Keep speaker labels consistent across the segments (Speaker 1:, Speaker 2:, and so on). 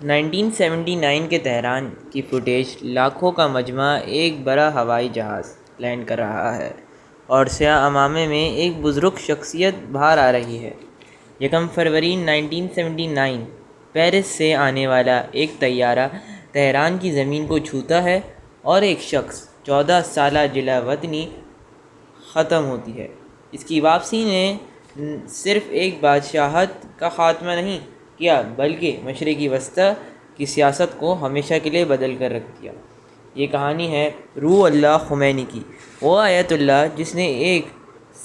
Speaker 1: 1979 کے تہران کی فوٹیج لاکھوں کا مجمع ایک بڑا ہوائی جہاز لینڈ کر رہا ہے اور سیاہ عمامے میں ایک بزرگ شخصیت باہر آ رہی ہے۔ 1 فروری 1979 پیرس سے آنے والا ایک طیارہ تہران کی زمین کو چھوتا ہے اور ایک شخص 14 سالہ جلا وطنی ختم ہوتی ہے۔ اس کی واپسی نے صرف ایک بادشاہت کا خاتمہ نہیں کیا بلکہ مشرقی وسطی کی سیاست کو ہمیشہ کے لیے بدل کر رکھ دیا۔ یہ کہانی ہے روح اللہ خمینی کی، وہ آیت اللہ جس نے ایک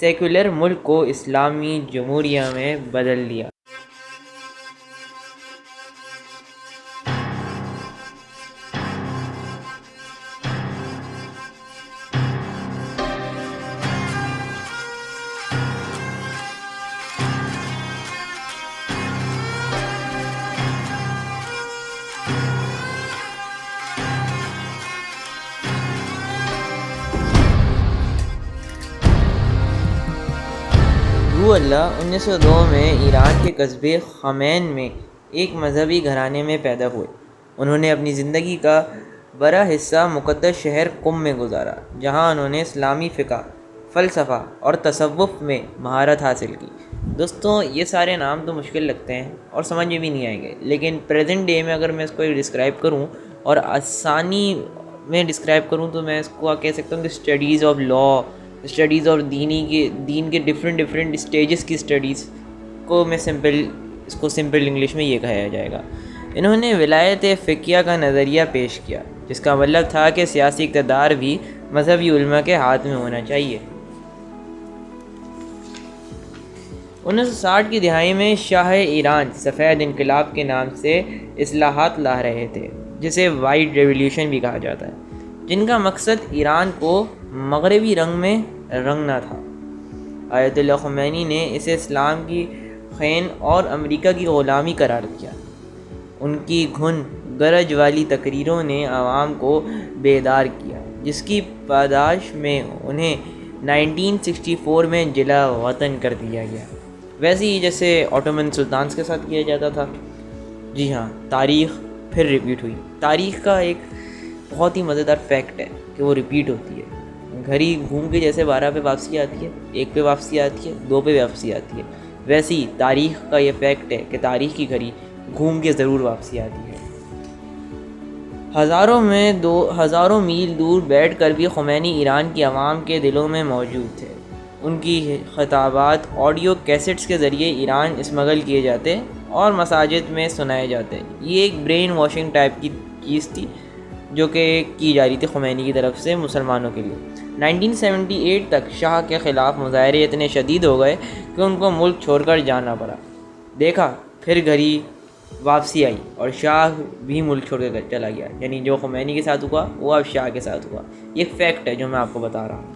Speaker 1: سیکولر ملک کو اسلامی جمہوریہ میں بدل دیا۔ روح اللہ 1902 میں ایران کے قصبے خمین میں ایک مذہبی گھرانے میں پیدا ہوئے۔ انہوں نے اپنی زندگی کا بڑا حصہ مقدس شہر قم میں گزارا، جہاں انہوں نے اسلامی فقہ، فلسفہ اور تصوف میں مہارت حاصل کی۔ دوستوں، یہ سارے نام تو مشکل لگتے ہیں اور سمجھ میں بھی نہیں آئیں گے، لیکن پریزنٹ ڈے میں اگر میں اس کو ڈسکرائب کروں اور آسانی میں ڈسکرائب کروں تو میں اس کو کہہ سکتا ہوں کہ اسٹڈیز آف لا، اسٹڈیز اور دین کے ڈفرینٹ اسٹیجز کی اسٹڈیز کو میں سمپل انگلش میں یہ کہا جائے گا۔ انہوں نے ولایت فقیہ کا نظریہ پیش کیا، جس کا مطلب تھا کہ سیاسی اقتدار بھی مذہبی علماء کے ہاتھ میں ہونا چاہیے۔ 1960 کی دہائی میں شاہ ایران سفید انقلاب کے نام سے اصلاحات لا رہے تھے، جسے وائٹ ریولیوشن بھی کہا جاتا ہے، جن کا مقصد ایران کو مغربی رنگ میں رنگنا تھا۔ آیت اللہ خمینی نے اسے اسلام کی خین اور امریکہ کی غلامی قرار دیا۔ ان کی گھن گرج والی تقریروں نے عوام کو بیدار کیا، جس کی پاداش میں انہیں 1964 میں جلا وطن کر دیا گیا، ویسے ہی جیسے آٹومن سلطانز کے ساتھ کیا جاتا تھا۔ جی ہاں، تاریخ پھر ریپیٹ ہوئی۔ تاریخ کا ایک بہت ہی مزیدار فیکٹ ہے کہ وہ ریپیٹ ہوتی ہے۔ گھڑی گھوم کے جیسے 12 پہ واپسی آتی ہے، 1 پہ واپسی آتی ہے، 2 پہ واپسی آتی ہے، ویسے ہی تاریخ کا یہ فیکٹ ہے کہ تاریخ کی گھڑی گھوم کے ضرور واپسی آتی ہے۔ ہزاروں میل دور بیٹھ کر بھی خمینی ایران کی عوام کے دلوں میں موجود تھے۔ ان کی خطابات آڈیو کیسٹس کے ذریعے ایران اسمگل کیے جاتے اور مساجد میں سنائے جاتے۔ یہ ایک برین واشنگ ٹائپ کی چیز تھی جو کہ کی جا رہی تھی خمینی کی طرف سے مسلمانوں کے لیے۔ 1978 تک شاہ کے خلاف مظاہرے اتنے شدید ہو گئے کہ ان کو ملک چھوڑ کر جانا پڑا۔ دیکھا، پھر گھڑی واپسی آئی اور شاہ بھی ملک چھوڑ کر چلا گیا، یعنی جو خمینی کے ساتھ ہوا وہ اب شاہ کے ساتھ ہوا۔ یہ ایک فیکٹ ہے جو میں آپ کو بتا رہا ہوں۔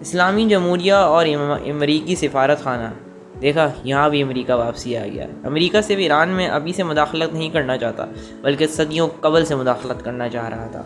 Speaker 1: اسلامی جمہوریہ اور امریکی سفارت خانہ، دیکھا یہاں بھی امریکہ واپسی آ گیا۔ امریکہ صرف ایران میں ابھی سے مداخلت نہیں کرنا چاہتا بلکہ صدیوں قبل سے مداخلت کرنا چاہ رہا تھا۔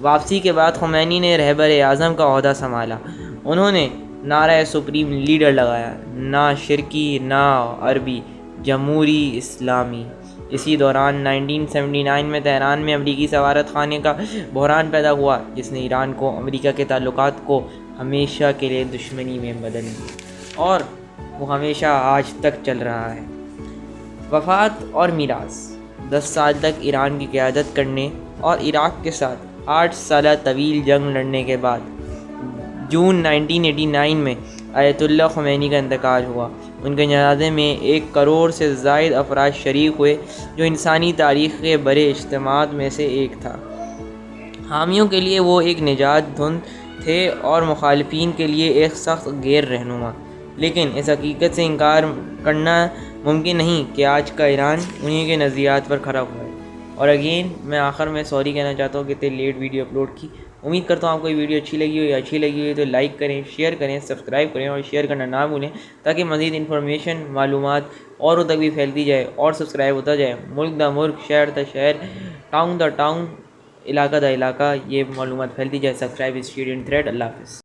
Speaker 1: واپسی کے بعد خمینی نے رہبر اعظم کا عہدہ سنبھالا۔ انہوں نے نعرہ سپریم لیڈر لگایا، نہ شرکی نہ عربی، جمہوری اسلامی۔ اسی دوران 1979 میں تہران میں امریکی سفارت خانے کا بحران پیدا ہوا، جس نے ایران کو امریکہ کے تعلقات کو ہمیشہ کے لیے دشمنی میں بدل دیا، اور وہ ہمیشہ آج تک چل رہا ہے۔ وفات اور میراث: 10 سال تک ایران کی قیادت کرنے اور عراق کے ساتھ 8 سالہ طویل جنگ لڑنے کے بعد جون 1989 میں آیت اللہ خمینی کا انتقال ہوا۔ ان کے جنازے میں 1 کروڑ سے زائد افراد شریک ہوئے، جو انسانی تاریخ کے بڑے اجتماعات میں سے ایک تھا۔ حامیوں کے لیے وہ ایک نجات دہند تھے اور مخالفین کے لیے ایک سخت غیر رہنما، لیکن اس حقیقت سے انکار کرنا ممکن نہیں کہ آج کا ایران انہی کے نظریات پر کھڑا ہوا ہے۔ اور اگین میں آخر میں سوری کہنا چاہتا ہوں کہ اتنی لیٹ ویڈیو اپلوڈ کی۔ امید کرتا ہوں آپ کو یہ ویڈیو اچھی لگی ہوئی تو لائک کریں، شیئر کریں، سبسکرائب کریں اور شیئر کرنا نہ بھولیں، تاکہ مزید انفارمیشن، معلومات اوروں تک بھی پھیلتی جائے اور سبسکرائب ہوتا جائے۔ ملک دا ملک، شہر دا شہر، ٹاؤن دا ٹاؤن، علاقہ دا علاقہ، یہ معلومات پھیلتی جائے۔ سبسکرائب از اسٹوڈنٹ تھریڈ۔ اللہ حافظ۔